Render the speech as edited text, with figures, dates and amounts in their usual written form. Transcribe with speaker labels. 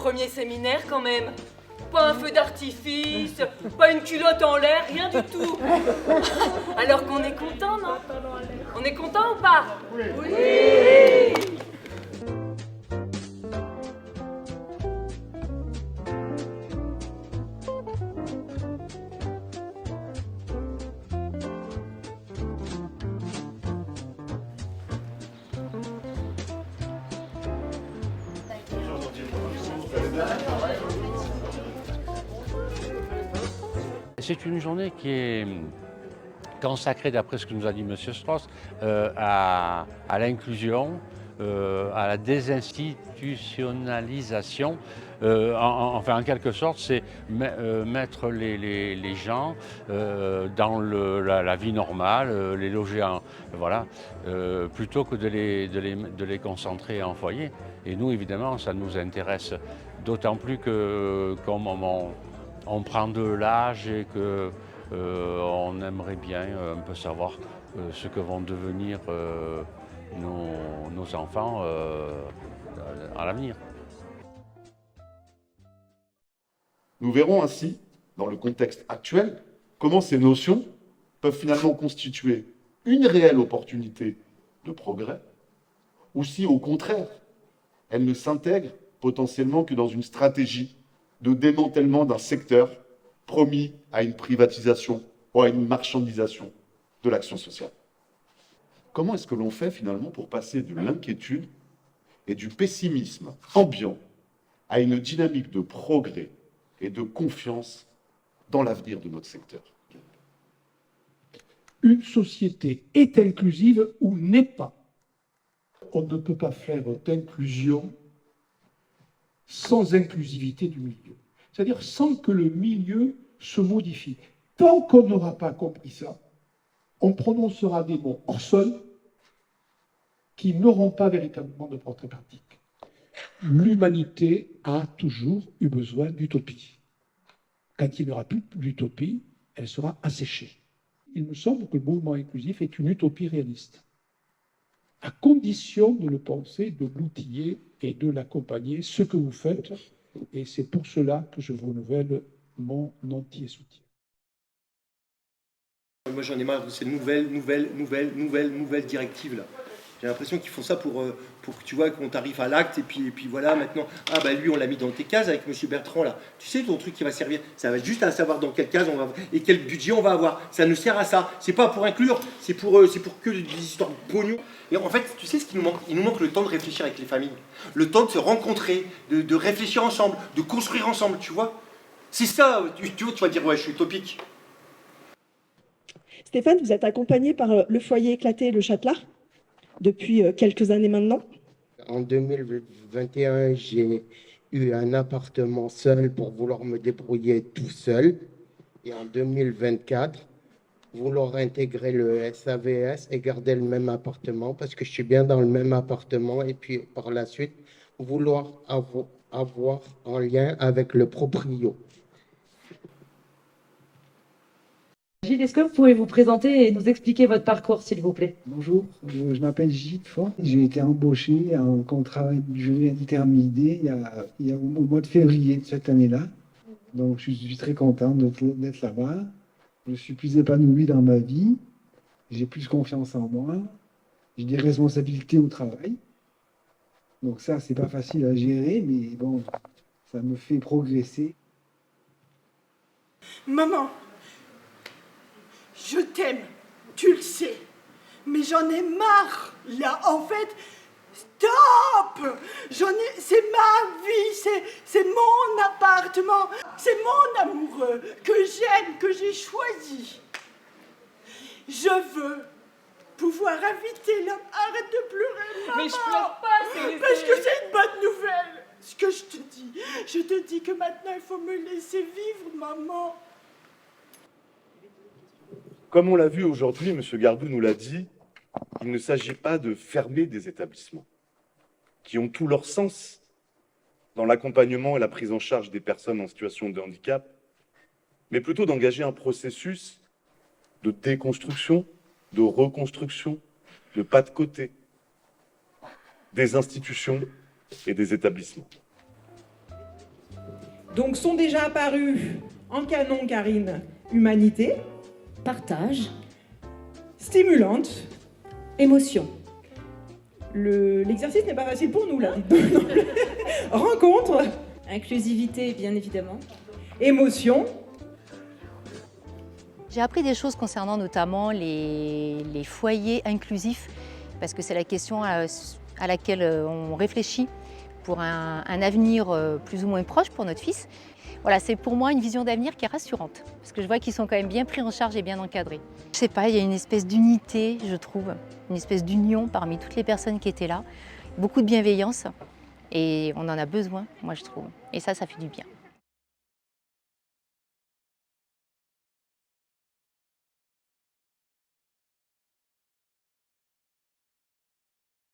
Speaker 1: premier séminaire quand même. Pas un feu d'artifice, pas une culotte en l'air, rien du tout. Alors qu'on est content, non? On est content ou pas? Oui.
Speaker 2: C'est une journée qui est consacrée, d'après ce que nous a dit M. Strauss, à l'inclusion, à la désinstitutionnalisation. En quelque sorte, c'est mettre les gens dans la vie normale, les loger plutôt que de les concentrer en foyer. Et nous, évidemment, ça nous intéresse d'autant plus que comme on prend de l'âge et qu'on aimerait bien un peu savoir ce que vont devenir nos enfants à l'avenir.
Speaker 3: Nous verrons ainsi, dans le contexte actuel, comment ces notions peuvent finalement constituer une réelle opportunité de progrès, ou si au contraire, elles ne s'intègrent potentiellement que dans une stratégie de démantèlement d'un secteur promis à une privatisation ou à une marchandisation de l'action sociale. Comment est-ce que l'on fait finalement pour passer de l'inquiétude et du pessimisme ambiant à une dynamique de progrès et de confiance dans l'avenir de notre secteur?
Speaker 4: Une société est inclusive ou n'est pas. On ne peut pas faire d'inclusion sans inclusivité du milieu. C'est-à-dire sans que le milieu se modifie. Tant qu'on n'aura pas compris ça, on prononcera des mots hors sol qui n'auront pas véritablement de portée pratique. L'humanité a toujours eu besoin d'utopie. Quand il n'y aura plus d'utopie, elle sera asséchée. Il me semble que le mouvement inclusif est une utopie réaliste, à condition de le penser, de l'outiller et de l'accompagner, ce que vous faites. Et c'est pour cela que je vous renouvelle mon entier soutien.
Speaker 5: Moi j'en ai marre de ces nouvelles directives là. J'ai l'impression qu'ils font ça pour que tu vois qu'on t'arrive à l'acte et puis voilà maintenant, ah bah lui on l'a mis dans tes cases avec monsieur Bertrand là. Tu sais ton truc qui va servir, ça va être juste à savoir dans quelle case on va et quel budget on va avoir. Ça ne sert à ça, c'est pas pour inclure, c'est pour que des histoires de pognon. Et en fait, tu sais ce qui nous manque? Il nous manque le temps de réfléchir avec les familles, le temps de se rencontrer, de réfléchir ensemble, de construire ensemble, tu vois. C'est ça, tu vas dire ouais je suis utopique.
Speaker 6: Stéphane, vous êtes accompagné par le foyer éclaté Le Châtelard depuis quelques années maintenant.
Speaker 7: En 2021, j'ai eu un appartement seul pour vouloir me débrouiller tout seul. Et en 2024, vouloir intégrer le SAVS et garder le même appartement parce que je suis bien dans le même appartement. Et puis par la suite, vouloir avoir un lien avec le proprio.
Speaker 8: Gilles, est-ce que vous pouvez vous présenter et nous expliquer votre parcours, s'il vous plaît?
Speaker 9: Bonjour, je m'appelle Gilles Fort. J'ai été embauché en contrat de durée indéterminée il y a au mois de février de cette année-là. Donc, je suis très content d'être là-bas. Je suis plus épanoui dans ma vie. J'ai plus confiance en moi. J'ai des responsabilités au travail. Donc ça, c'est pas facile à gérer, mais bon, ça me fait progresser.
Speaker 10: Maman, je t'aime, tu le sais, mais j'en ai marre, là, en fait, stop! C'est ma vie, c'est mon appartement, c'est mon amoureux, que j'aime, que j'ai choisi. Je veux pouvoir inviter l'homme, arrête de pleurer, maman!
Speaker 1: Mais je pleure pas,
Speaker 10: Parce que c'est une bonne nouvelle, ce que je te dis que maintenant il faut me laisser vivre, maman.
Speaker 3: Comme on l'a vu aujourd'hui, M. Gardou nous l'a dit, il ne s'agit pas de fermer des établissements qui ont tout leur sens dans l'accompagnement et la prise en charge des personnes en situation de handicap, mais plutôt d'engager un processus de déconstruction, de reconstruction, de pas de côté des institutions et des établissements.
Speaker 11: Donc sont déjà apparus en canon, Karine, humanité,
Speaker 12: Partage,
Speaker 11: stimulante,
Speaker 12: émotion.
Speaker 11: L'exercice n'est pas facile pour nous là. Rencontre,
Speaker 12: Inclusivité, bien évidemment.
Speaker 11: émotion,
Speaker 13: J'ai appris des choses concernant notamment les foyers inclusifs, parce que c'est la question à laquelle on réfléchit pour un avenir plus ou moins proche pour notre fils. Voilà, c'est pour moi une vision d'avenir qui est rassurante, parce que je vois qu'ils sont quand même bien pris en charge et bien encadrés. Je sais pas, il y a une espèce d'unité, je trouve, une espèce d'union parmi toutes les personnes qui étaient là, beaucoup de bienveillance, et on en a besoin, moi je trouve, et ça fait du bien.